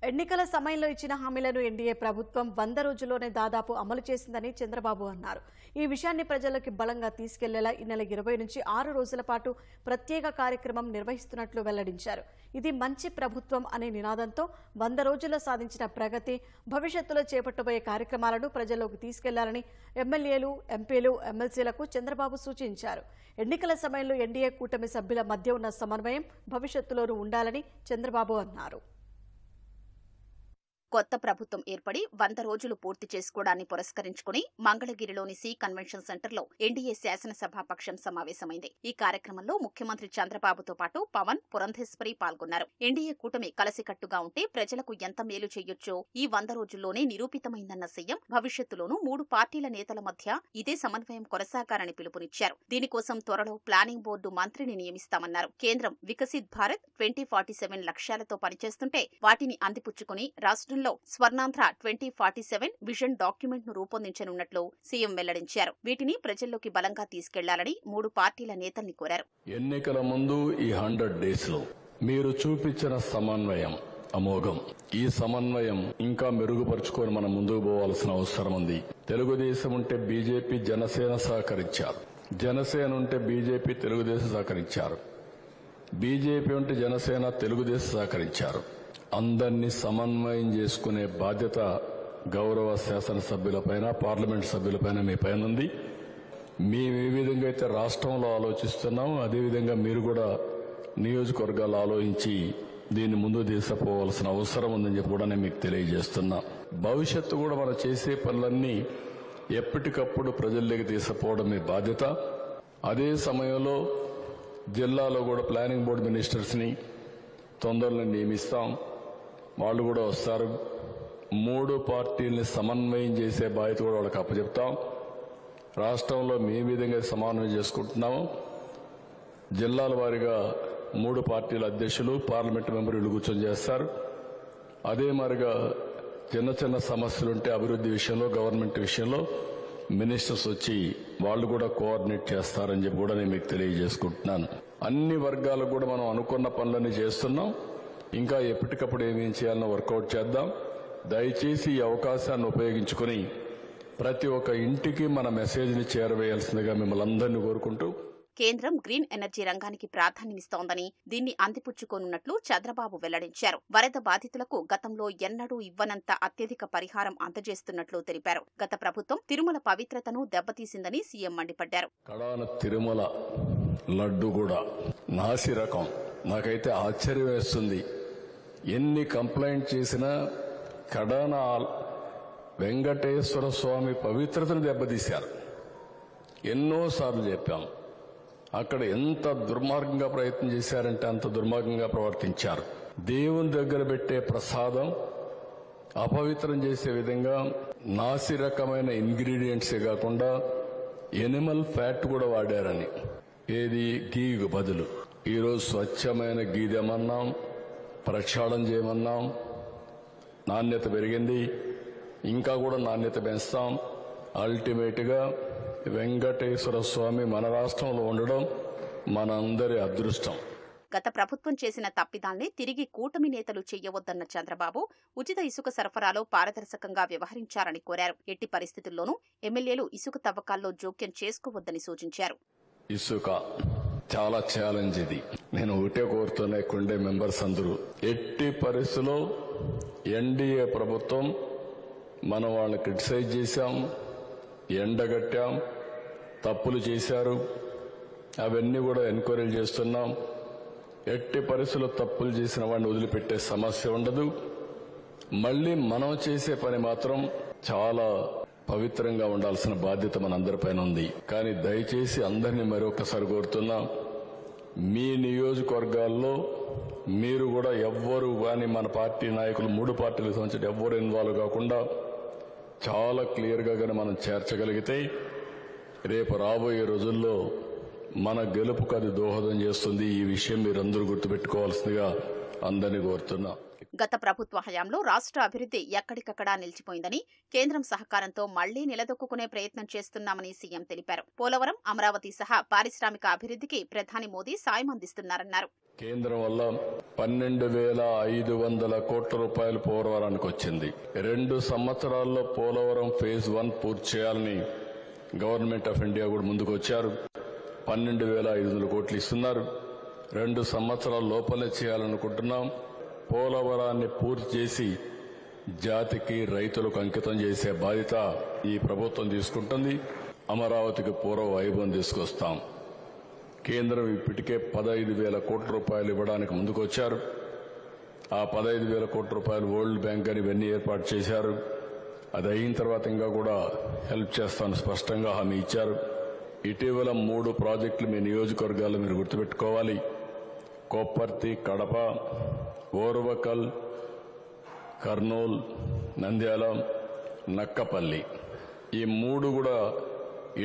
ఎన్నికల సమయంలో ఇచ్చిన హామీలను ఎన్డీఏ ప్రభుత్వం 100 రోజుల్లోనే దాదాపు అమలు చేసిందని చంద్రబాబు అన్నారు. ఈ విషయాన్ని ప్రజలకు బలంగా తీసుకెళ్లేలా ఈ నెల 20 నుంచి 6 రోజుల పాటు ప్రత్యేక కార్యక్రమం నిర్వహిస్తున్నట్లు వెల్లడించారు. ఇది మంచి ప్రభుత్వం అనే నినాదంతో 100 రోజుల్లో సాధించిన ప్రగతి, భవిష్యత్తులో చేపట్టబోయే కార్యక్రమాలను ప్రజల్లోకి తీసుకెళ్లాలని ఎమ్మెల్యేలు, ఎంపీలు, ఎమ్మెల్సీలకు చంద్రబాబు సూచించారు. ఎన్నికల సమయంలో ఎన్డీఏ కూటమి సభ్యుల మధ్య ఉన్న సమన్వయం భవిష్యత్తులోనూ ఉండాలని చంద్రబాబు అన్నారు. కొత్త ప్రభుత్వం ఏర్పడి 100 రోజులు పూర్తి చేసుకోవడాన్ని పురస్కరించుకుని మంగళగిరిలోని సి కన్వెన్షన్ సెంటర్లో ఎన్డీఏ శాసనసభాపక్షం సమావేశమైంది. ఈ కార్యక్రమంలో ముఖ్యమంత్రి చంద్రబాబుతో పాటు పవన్, పురంధేశ్వరి పాల్గొన్నారు. ఎన్డీఏ కూటమి కలసికట్టుగా ఉంటే ప్రజలకు ఎంత మేలు చేయొచ్చో ఈ 100 రోజుల్లోనే నిరూపితమైందన్న సీఎం భవిష్యత్తులోనూ 3 పార్టీల నేతల మధ్య ఇదే సమన్వయం కొనసాగాలని పిలుపునిచ్చారు. దీనికోసం త్వరలో ప్లానింగ్ బోర్డు మంత్రిని నియమిస్తామన్నారు. కేంద్రం వికసిత్ భారత్ 2047 లక్ష్యాలతో పనిచేస్తుంటే వాటిని అందిపుచ్చుకుని రాష్ట్రం స్వర్ణాంధ్ర 2047 విజన్ డాక్యుమెంట్ ను రూపొందించనున్నట్లు సీఎం వెల్లడించారు. వీటిని ప్రజల్లోకి బలంగా తీసుకెళ్లాలని 3 పార్టీల నేతల్ని కోరారు. ఎన్నికల ముందు ఈ 100 డేస్ లో మీరు చూపించిన సమన్వయం అమోఘం. ఈ సమన్వయం ఇంకా మెరుగుపరుచుకొని మనం ముందుకు పోవాల్సిన అవసరం ఉంది. తెలుగుదేశం ఉంటే బీజేపీ, జనసేన సహకరించారు. జనసేన ఉంటే బీజేపీ, తెలుగుదేశం సహకరించారు. బీజేపీ ఉంటే జనసేన, తెలుగుదేశం సహకరించారు. అందరినీ సమన్వయం చేసుకునే బాధ్యత గౌరవ శాసనసభ్యులపైన, పార్లమెంట్ సభ్యులపైన మీ పైన ఉంది. మేము ఏ విధంగా అయితే రాష్ట్రంలో ఆలోచిస్తున్నాం, అదేవిధంగా మీరు కూడా నియోజకవర్గాలు ఆలోచించి దీన్ని ముందు తీసుకుపోవాల్సిన అవసరం ఉందని చెప్పి కూడా నేను మీకు తెలియజేస్తున్నా. భవిష్యత్తు కూడా మనం చేసే పనులన్నీ ఎప్పటికప్పుడు ప్రజల్లోకి తీసుకుపోవడం మీ బాధ్యత. అదే సమయంలో జిల్లాలో కూడా ప్లానింగ్ బోర్డు మినిస్టర్స్ని తొందరలో నియమిస్తాం. వాళ్ళు కూడా వస్తారు. 3 పార్టీల్ని సమన్వయం చేసే బాధ్యత కూడా వాళ్ళకి అప్పచెప్తాం. రాష్ట్రంలో మేము విధంగా సమన్వయం చేసుకుంటున్నాము. జిల్లాల వారీగా 3 పార్టీల అధ్యక్షులు, పార్లమెంటు మెంబర్లు కూర్చొని చేస్తారు. అదే మరిగా చిన్న చిన్న సమస్యలుంటే అభివృద్ధి విషయంలో, గవర్నమెంట్ విషయంలో మినిస్టర్స్ వచ్చి వాళ్ళు కూడా కోఆర్డినేట్ చేస్తారని చెప్పి కూడా నేను మీకు తెలియజేసుకుంటున్నాను. అన్ని వర్గాలకు కూడా మనం అనుకున్న పనులన్నీ చేస్తున్నాం. ఇంకా ఎప్పటికప్పుడు ఏమేం చేయాలనో వర్కౌట్ చేద్దాం. దయచేసి ఈ అవకాశాన్ని ఉపయోగించుకుని ప్రతి ఒక్క ఇంటికి మన మెసేజ్ని చేరవేయాల్సిందిగా మిమ్మల్ని అందరినీ కోరుకుంటూ, కేంద్రం గ్రీన్ ఎనర్జీ రంగానికి ప్రాధాన్యమిస్తోందని, దీన్ని అందిపుచ్చుకోనున్నట్లు చంద్రబాబు వెల్లడించారు. వరద బాధితులకు గతంలో ఎన్నడూ ఇవ్వనంత అత్యధిక పరిహారం అందజేస్తున్నట్లు తెలిపారు. గత ప్రభుత్వం తిరుమల పవిత్రతను దెబ్బతీసిందని సీఎం మండిపడ్డారు. కడాన తిరుమల లడ్డు కూడా నాసి రకం. నాకైతే ఆశ్చర్యం వేస్తుంది. ఎన్ని కంప్లైంట్ చేసినా కడాన వెంకటేశ్వర స్వామి పవిత్రతను దెబ్బతీశారు. ఎన్నోసార్లు చెప్పాం. అక్కడ ఎంత దుర్మార్గంగా ప్రయత్నం చేశారంటే అంత దుర్మార్గంగా ప్రవర్తించారు. దేవుని దగ్గర పెట్టే ప్రసాదం అపవిత్రం చేసే విధంగా నాసి రకమైన ఇంగ్రీడియంట్సే కాకుండా ఎనిమల్ ఫ్యాట్ కూడా వాడారని. ఏది గీకు బదులు ఈరోజు స్వచ్ఛమైన గీ తెమన్నాం, ప్రక్షాళన చేయమన్నాం. నాణ్యత పెరిగింది. ఇంకా కూడా నాణ్యత పెంచుతాం. అల్టిమేట్ గా వెంకటేశ్వర స్వామి మన రాష్ట్రంలో ఉండడం మనందరి అదృష్టం. గత ప్రభుత్వం చేసిన తప్పిదాల్ని తిరిగి కూటమి నేతలు చెయ్యవద్దన్న చంద్రబాబు ఉచిత ఇసుక సరఫరాలో పారదర్శకంగా వ్యవహరించారని కోరారు. ఎట్టి పరిస్థితుల్లోనూ ఎమ్మెల్యేలు ఇసుక తవ్వకాల్లో జోక్యం చేసుకోవద్దని సూచించారు. ఇసుక చాలా ఛాలెంజ్ ఇది. నేను ఒకటే కోరుతున్నా, కొండే మెంబర్స్ అందరూ ఎట్టి పరిస్థితుల్లో ఎన్డీఏ ప్రభుత్వం మనం వాళ్ళని క్రిటిసైజ్ చేశాం, ఎండగట్టాం, తప్పులు చేశారు. అవన్నీ కూడా ఎంక్వైరీలు చేస్తున్నాం. ఎట్టి పరిస్థితుల్లో తప్పులు చేసిన వాడిని వదిలిపెట్టే సమస్య ఉండదు. మళ్లీ మనం చేసే పని మాత్రం చాలా పవిత్రంగా ఉండాల్సిన బాధ్యత మనందరిపైన ఉంది. కానీ దయచేసి అందరినీ మరొకసారి కోరుతున్నాం, మీ నియోజకవర్గాల్లో మీరు కూడా ఎవ్వరు కానీ మన పార్టీ నాయకులు 3 పార్టీలకు సంబంధించి ఎవ్వరు ఇన్వాల్వ్ కాకుండా చాలా క్లియర్గా కానీ మనం చేర్చగలిగితే రేపు రాబోయే రోజుల్లో మన గెలుపుకు అది దోహదం చేస్తుంది. ఈ విషయం మీరందరూ గుర్తుపెట్టుకోవాల్సిందిగా అందరినీ కోరుతున్నా. గత ప్రభుత్వ హయాంలో రాష్ట్ర అభివృద్ధి ఎక్కడికక్కడా నిలిచిపోయిందని, కేంద్రం సహకారంతో మళ్లీ నిలదొక్కునే ప్రయత్నం చేస్తున్నామని సీఎం తెలిపారు. పోలవరం, అమరావతి సహా పారిశ్రామిక అభివృద్ధికి ప్రధాని మోదీ సాయం అందిస్తున్నారన్నారు. కేంద్రం వల్ల 12,500 కోట్ల రూపాయలు పోలవరానికి వచ్చింది. 2 సంవత్సరాల్లో పోలవరం ఫేజ్ 1 పూర్తి చేయాలని గవర్నమెంట్ ఆఫ్ ఇండియా కూడా ముందుకు వచ్చారు. 12,500 కోట్లు ఇస్తున్నారు. 2 సంవత్సరాల లోపలే చేయాలనుకుంటున్నాం. పోలవరాన్ని పూర్తి చేసి జాతికి రైతులకు అంకితం చేసే బాధ్యత ఈ ప్రభుత్వం తీసుకుంటుంది. అమరావతికి పూర్వ వైభవం తీసుకొస్తాం. కేంద్రం ఇప్పటికే 15,000 కోట్ల రూపాయలు ఇవ్వడానికి ముందుకొచ్చారు. ఆ 15,000 కోట్ల రూపాయలు వరల్డ్ బ్యాంక్ అని ఇవన్నీ ఏర్పాటు చేశారు. అది అయిన తర్వాత ఇంకా కూడా హెల్ప్ చేస్తాను స్పష్టంగా హామీ ఇచ్చారు. ఇటీవల 3 ప్రాజెక్టులు మీ నియోజకవర్గాల్లో మీరు గుర్తుపెట్టుకోవాలి. కొప్పర్తి, కడప, ఓర్వకల్, కర్నూల్, నంద్యాల, నక్కపల్లి ఈ 3 కూడా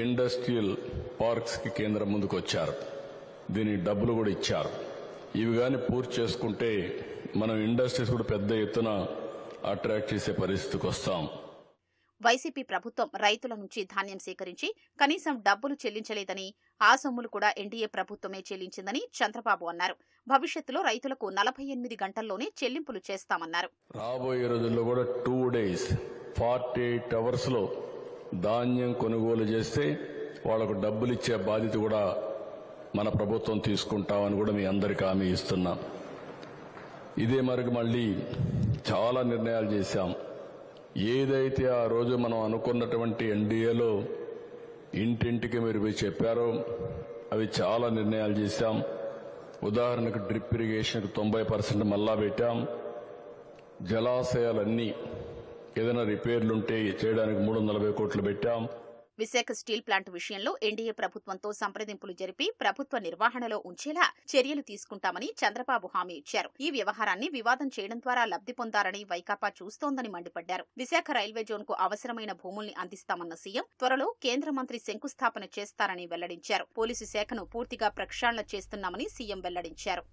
ఇండస్ట్రియల్ పార్క్స్ కి కేంద్రం ముందుకు వచ్చారు. దీనికి డబ్బులు కూడా ఇచ్చారు. ఇవి కానీ పూర్తి చేసుకుంటే మనం ఇండస్ట్రీస్ కూడా పెద్ద ఎత్తున అట్రాక్ట్ చేసే పరిస్థితికి వస్తాం. వైసీపీ ప్రభుత్వం రైతుల నుంచి ధాన్యం సేకరించి కనీసం డబ్బులు చెల్లించలేదని, ఆ సొమ్ములు కూడా ఎన్డీఏ ప్రభుత్వమే చెల్లించిందని చంద్రబాబు అన్నారు. భవిష్యత్తులో రైతులకు 48 గంటల్లోనే చెల్లింపులు చేస్తామన్నారు. రాబోయే రోజుల్లో కూడా 2 days 48 hours లో ధాన్యం కొనుగోలు చేస్తే వాళ్లకు డబ్బులు ఇచ్చే బాధ్యత కూడా మన ప్రభుత్వం తీసుకుంటామని కూడా మీ అందరికీ హామీ ఇస్తున్నాం. ఇదే మరికి మళ్ళీ చాలా నిర్ణయాలు చేశాం. ఏదైతే ఆ రోజు మనం అనుకున్నటువంటి ఎన్డీఏలో ఇంటింటికి మీరు పోయి చెప్పారో అవి చాలా నిర్ణయాలు చేశాం. ఉదాహరణకు డ్రిప్ ఇరిగేషన్కు 90% మళ్ళా పెట్టాం. జలాశయాలన్నీ ఏదైనా రిపేర్లుంటే చేయడానికి 340 కోట్లు పెట్టాం. విశాఖ స్టీల్ ప్లాంట్ విషయంలో ఎన్డీఏ ప్రభుత్వంతో సంప్రదింపులు జరిపి ప్రభుత్వ నిర్వహణలో ఉంచేలా చర్యలు తీసుకుంటామని చంద్రబాబు హామీ ఇచ్చారు. ఈ వ్యవహారాన్ని వివాదం చేయడం ద్వారా లబ్ధి పొందాలని వైకాపా చూస్తోందని మండిపడ్డారు. విశాఖ రైల్వే జోన్ కు అవసరమైన భూముల్ని అందిస్తామన్న సీఎం త్వరలో కేంద్ర మంత్రి శంకుస్థాపన చేస్తారని వెల్లడించారు. పోలీసు శాఖను పూర్తిగా ప్రక్షాళన చేస్తున్నామని సీఎం వెల్లడించారు.